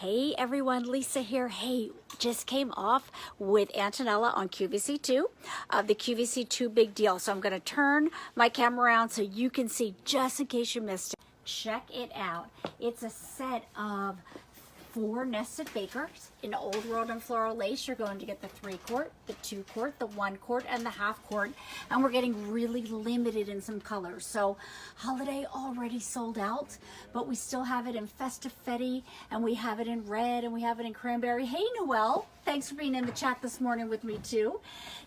Hey everyone, Lisa here. Hey, just came off with Antonella on QVC2, the QVC2 Big Deal. So I'm going to turn my camera around so you can see, just in case you missed it. Check it out. It's a set of 4 nested bakers in Old World and Floral Lace. You're going to get the 3-quart, the 2-quart, the 1-quart, and the half-quart. And we're getting really limited in some colors. So holiday already sold out, but we still have it in Festifetti, and we have it in red, and we have it in cranberry. Hey, Noelle. Thanks for being in the chat this morning with me, too.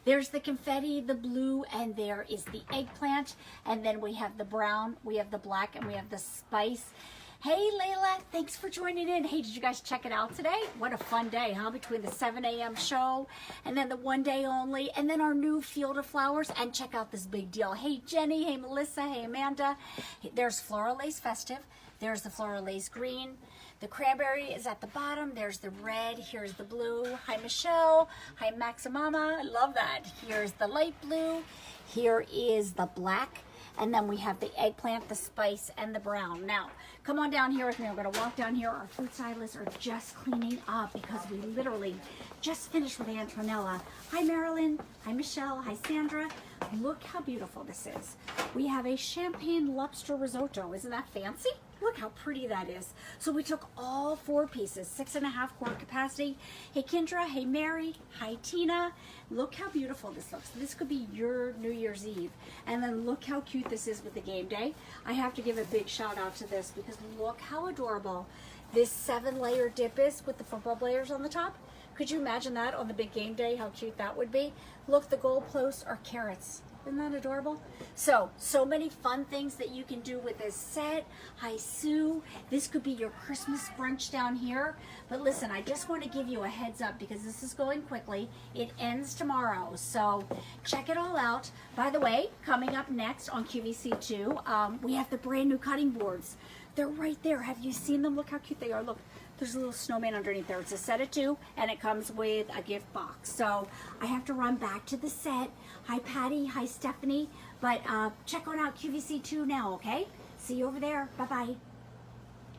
There's the confetti, the blue, and there is the eggplant. And then we have the brown, we have the black, and we have the spice. Hey Layla, thanks for joining in. Hey, did you guys check it out today? What a fun day, huh? Between the 7 a.m. show and then the 1 day only, and then our new Field of Flowers, and check out this big deal. Hey Jenny, hey Melissa, hey Amanda. There's Floral Lace Festive. There's the Floral Lace Green. The cranberry is at the bottom. There's the red. Here's the blue. Hi Michelle. Hi Maximama. I love that. Here's the light blue. Here is the black. And then we have the eggplant, the spice, and the brown. Now, come on down here with me. We're going to walk down here. Our food stylists are just cleaning up because we literally just finished with Antonella. Hi, Marilyn. Hi, Michelle. Hi, Sandra. Look how beautiful this is. We have a champagne lobster risotto. Isn't that fancy? Look how pretty that is. So we took all 4 pieces, 6.5-quart capacity. Hey Kendra, hey Mary, hi Tina. Look how beautiful this looks. This could be your New Year's Eve. And then look how cute this is with the game day. I have to give a big shout out to this because look how adorable this 7-layer dip is with the football players on the top. Could you imagine that on the big game day, how cute that would be? Look, the goalposts are carrots. Isn't that adorable? So many fun things that you can do with this set. Hi, Sue. This could be your Christmas brunch down here. But listen, I just want to give you a heads up because this is going quickly. It ends tomorrow, so check it all out. By the way, coming up next on QVC2, we have the brand new cutting boards. They're right there. Have you seen them? Look how cute they are. Look. There's a little snowman underneath there. It's a set of 2, and it comes with a gift box. So I have to run back to the set. Hi, Patty. Hi, Stephanie. But check on out QVC2 now, okay? See you over there. Bye-bye.